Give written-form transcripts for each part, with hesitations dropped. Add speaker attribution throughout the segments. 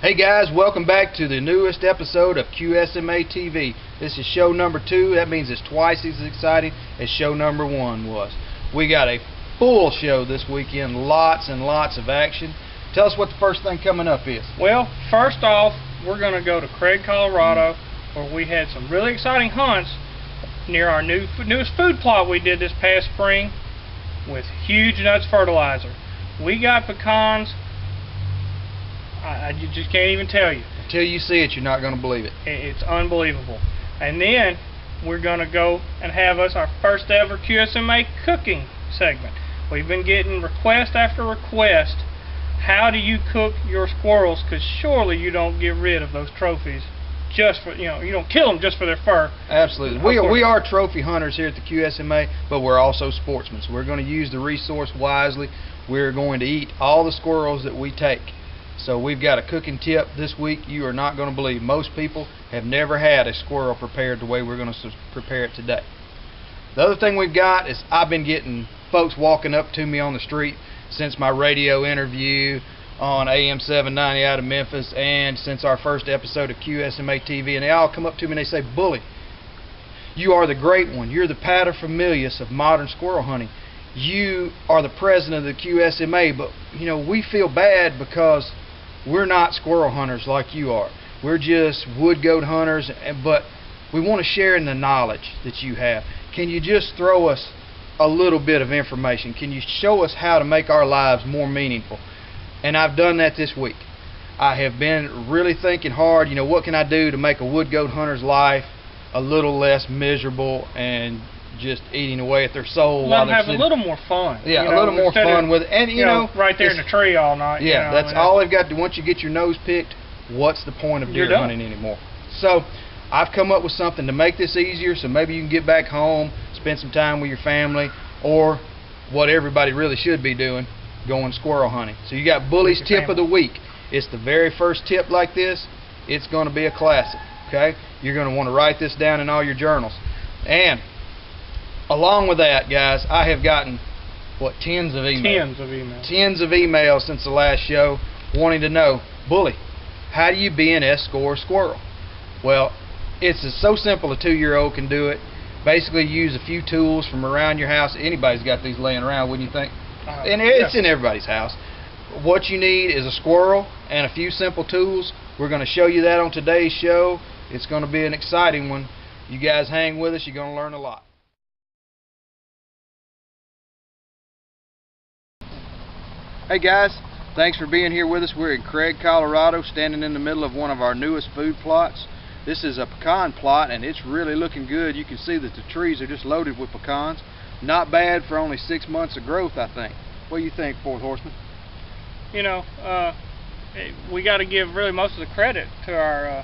Speaker 1: Hey guys, welcome back to the newest episode of QSMA TV. This is show number 2. That means it's twice as exciting as show number 1 was. We got a full show this weekend, lots and lots of action. Tell us what the first thing coming up is.
Speaker 2: Well, first off, we're going to go to Craig, Colorado, where we had some really exciting hunts near our newest food plot we did this past spring with Huge Nuts Fertilizer. We got pecans. I just can't even tell you.
Speaker 1: Until you see it, you're not going to believe it.
Speaker 2: It's unbelievable. And then we're going to go and have us our first ever QSMA cooking segment. We've been getting request after request. How do you cook your squirrels? Because surely you don't get rid of those trophies just for, you don't kill them just for their fur.
Speaker 1: Absolutely. We are trophy hunters here at the QSMA, but we're also sportsmen. So we're going to use the resource wisely. We're going to eat all the squirrels that we take. So we've got a cooking tip this week you are not going to believe. Most people have never had a squirrel prepared the way we're going to prepare it today. The other thing we've got is I've been getting folks walking up to me on the street since my radio interview on AM 790 out of Memphis and since our first episode of QSMA TV, and they all come up to me and they say, "Bully, you are the great one. You're the paterfamilias of modern squirrel hunting. You are the president of the QSMA, but we feel bad because we're not squirrel hunters like you are. We're just wood goat hunters, but we want to share in the knowledge that you have. Can you just throw us a little bit of information? Can you show us how to make our lives more meaningful?" And I've done that this week. I have been really thinking hard, what can I do to make a wood goat hunter's life a little less miserable and just eating away at their soul.
Speaker 2: Let them have a little more fun.
Speaker 1: Yeah, a little more fun with it. And
Speaker 2: right there in the tree all night.
Speaker 1: Yeah, that's all they've got to. Once you get your nose picked, what's the point of deer hunting anymore? So I've come up with something to make this easier, so maybe you can get back home, spend some time with your family, or what everybody really should be doing, going squirrel hunting. So you got Bully's tip of the week. It's the very first tip like this. It's going to be a classic. Okay, you're going to want to write this down in all your journals. And along with that, guys, I have gotten, tens of emails. Tens of emails since the last show wanting to know, "Bully, how do you BNS score a squirrel?" Well, it's so simple a 2-year-old can do it. Basically, use a few tools from around your house. Anybody's got these laying around, wouldn't you think? And it's in everybody's house. What you need is a squirrel and a few simple tools. We're going to show you that on today's show. It's going to be an exciting one. You guys hang with us. You're going to learn a lot. Hey guys, thanks for being here with us. We're in Craig, Colorado, standing in the middle of one of our newest food plots. This is a pecan plot, and it's really looking good. You can see that the trees are just loaded with pecans. Not bad for only 6 months of growth, I think. What do you think, Fourth Horseman? We got
Speaker 2: to give really most of the credit to our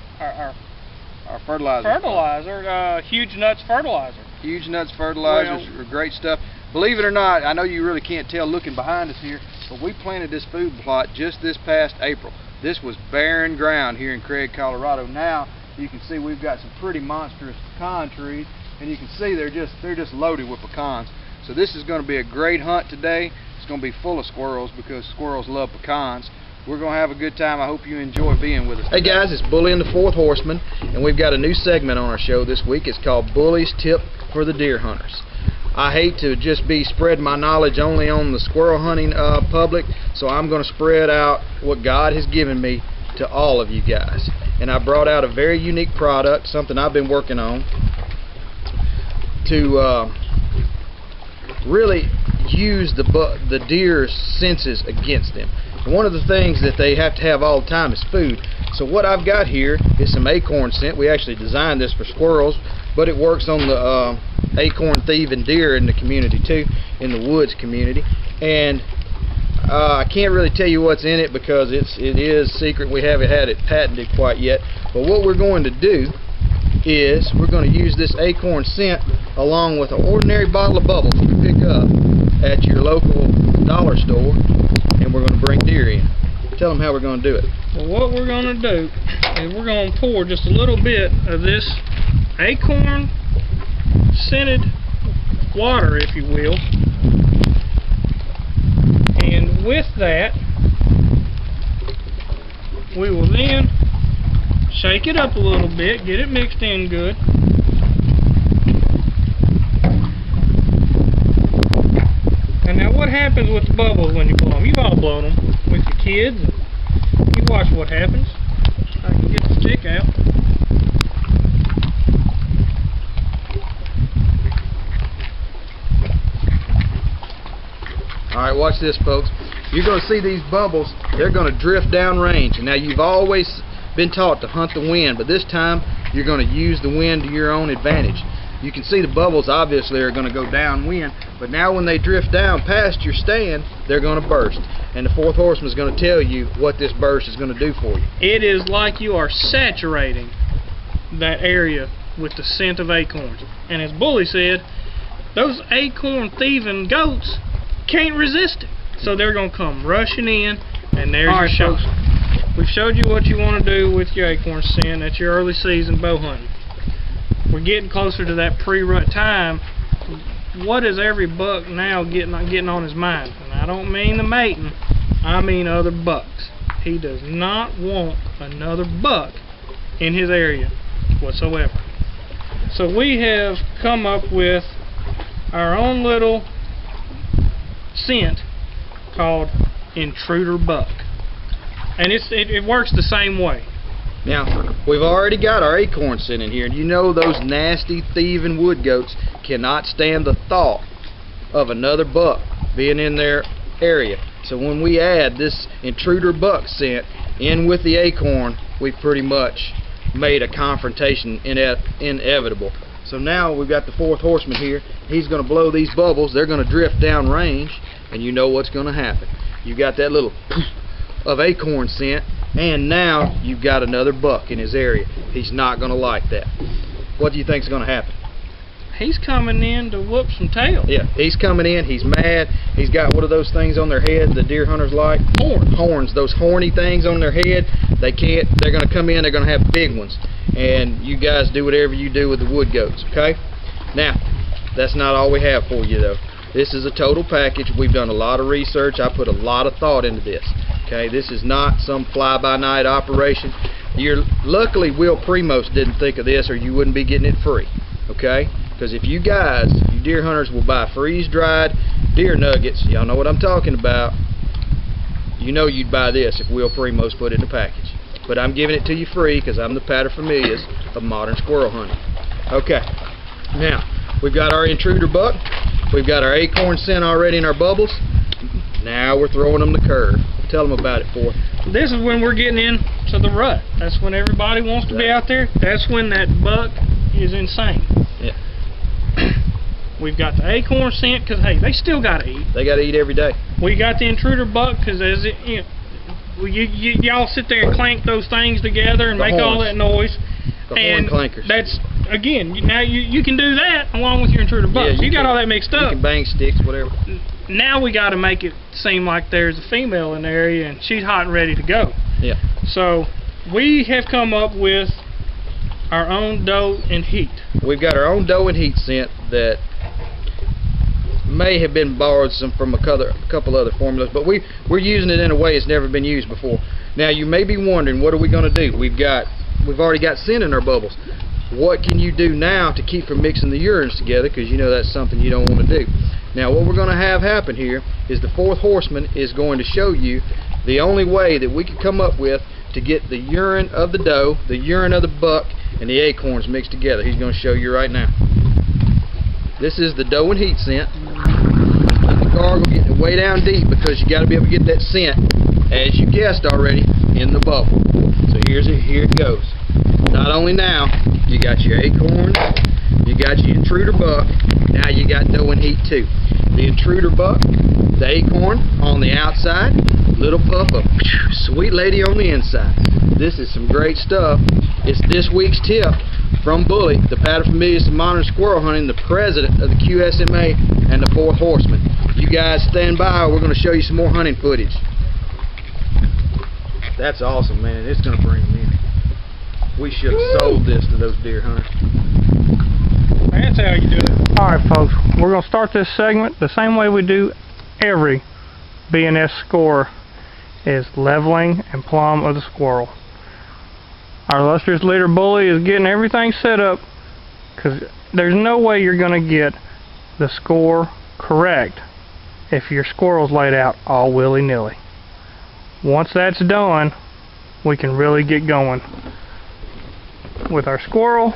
Speaker 1: fertilizer.
Speaker 2: Huge Nuts Fertilizer.
Speaker 1: Huge Nuts Fertilizers are great stuff. Believe it or not, I know you really can't tell looking behind us here, but we planted this food plot just this past April. This was barren ground here in Craig, Colorado. Now you can see we've got some pretty monstrous pecan trees, and you can see they're just loaded with pecans. So this is going to be a great hunt today. It's going to be full of squirrels because squirrels love pecans. We're going to have a good time. I hope you enjoy being with us today. Hey guys, it's Bully and the Fourth Horseman, and we've got a new segment on our show this week. It's called Bully's Tip for the Deer Hunters. I hate to just be spreading my knowledge only on the squirrel hunting public, so I'm going to spread out what God has given me to all of you guys. And I brought out a very unique product, something I've been working on to really use the deer's senses against them. And one of the things that they have to have all the time is food. So what I've got here is some acorn scent. We actually designed this for squirrels, but it works on the acorn thieving deer in the community too, in the woods community. And I can't really tell you what's in it because it is secret. We haven't had it patented quite yet. But what we're going to do is we're going to use this acorn scent along with an ordinary bottle of bubbles you pick up at your local dollar store, and we're going to bring deer in. Tell them how we're going to do it.
Speaker 2: Well, what we're going to do is we're going to pour just a little bit of this acorn scented water, if you will, and with that We will then shake it up a little bit, get it mixed in good. And now what happens with the bubbles when you blow them? You've all blown them with your kids. You watch what happens. I can get the stick out.
Speaker 1: Alright, watch this, folks. You're going to see these bubbles, they're going to drift downrange. And now you've always been taught to hunt the wind, but this time you're going to use the wind to your own advantage. You can see the bubbles obviously are going to go downwind, but now when they drift down past your stand, they're going to burst. And the fourth horseman is going to tell you what this burst is going to do for you.
Speaker 2: It is like you are saturating that area with the scent of acorns. And as Bully said, those acorn thieving goats can't resist it. So they're going to come rushing in, and there's your shot. We've showed you what you want to do with your acorn scent. That's your early season bow hunting. We're getting closer to that pre-rut time. What is every buck now getting on his mind? And I don't mean the mating, I mean other bucks. He does not want another buck in his area whatsoever. So we have come up with our own little scent called Intruder Buck. And it works the same way.
Speaker 1: Now, we've already got our acorn scent in here, and you know those nasty thieving wood goats cannot stand the thought of another buck being in their area. So when we add this Intruder Buck scent in with the acorn, we pretty much made a confrontation inevitable. So now we've got the fourth horseman here. He's going to blow these bubbles. They're going to drift downrange, and you know what's going to happen. You got that little of acorn scent, and now you've got another buck in his area. He's not going to like that. What do you think is going to happen?
Speaker 2: He's coming in to whoop some tail.
Speaker 1: Yeah, he's coming in. He's mad. He's got one of those things on their head the deer hunters like. Horns. Those horny things on their head. They're going to come in. They're going to have big ones. And you guys do whatever you do with the wood goats, okay? Now, that's not all we have for you, though. This is a total package. We've done a lot of research. I put a lot of thought into this. Okay, this is not some fly-by-night operation. Luckily, Will Primos didn't think of this, or you wouldn't be getting it free. Okay, because if you guys, you deer hunters, will buy freeze-dried deer nuggets, y'all know what I'm talking about. You know you'd buy this if Will Primos put it in a package. But I'm giving it to you free because I'm the paterfamilias of modern squirrel hunting. Okay, now we've got our Intruder Buck. We've got our acorn scent already in our bubbles. Now we're throwing them the curve. Tell them about it, Fourth.
Speaker 2: This is when we're getting into the rut. That's when everybody wants to be out there. That's when that buck is insane.
Speaker 1: Yeah.
Speaker 2: We've got the acorn scent because, hey, they still got to eat.
Speaker 1: They got to eat every day. We
Speaker 2: got the Intruder Buck because as it, y'all sit there and clank those things together and make all that noise.
Speaker 1: The horn clankers.
Speaker 2: That's, again, now you can do that along with your Intruder Buck.
Speaker 1: Yeah,
Speaker 2: you got all that mixed up.
Speaker 1: You can bang sticks, whatever.
Speaker 2: Now we got to make it seem like there's a female in the area and she's hot and ready to go.
Speaker 1: Yeah.
Speaker 2: So we have come up with our own doe and heat.
Speaker 1: We've got our own doe and heat scent that may have been borrowed from a couple other formulas, but we're using it in a way it's never been used before. Now you may be wondering, what are we going to do? We've already got scent in our bubbles. What can you do now to keep from mixing the urines together? Because you know that's something you don't want to do. Now what we're going to have happen here is the fourth horseman is going to show you the only way that we can come up with to get the urine of the doe, the urine of the buck, and the acorns mixed together. He's going to show you right now. This is the doe and heat scent. The gargle getting way down deep because you got to be able to get that scent, as you guessed already, in the bubble. So here it goes. Not only now, you got your acorns, you got your Intruder Buck, now you got doe and heat too. The Intruder Buck, the acorn on the outside, little puff of sweet lady on the inside. This is some great stuff. It's this week's tip from Bully, the paterfamilias of modern squirrel hunting, the president of the QSMA, and the fourth horseman. You guys stand by, we're going to show you some more hunting footage. That's awesome, man. It's going to bring them in. We should have sold this to those deer hunters.
Speaker 2: That's how you do it. Alright folks, we're going to start this segment the same way we do every BNS score is leveling and plumb of the squirrel. Our illustrious leader bully is getting everything set up, because there's no way you're going to get the score correct if your squirrel's laid out all willy-nilly. Once that's done, we can really get going with our squirrel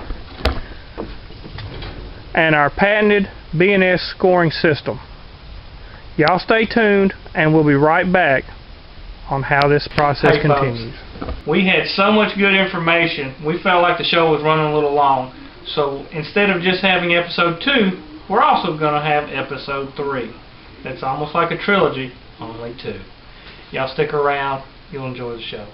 Speaker 2: and our patented B&S scoring system. Y'all stay tuned, and we'll be right back on how this process continues. We had so much good information, we felt like the show was running a little long. So instead of just having episode 2, we're also going to have episode 3. That's almost like a trilogy, only 2. Y'all stick around, you'll enjoy the show.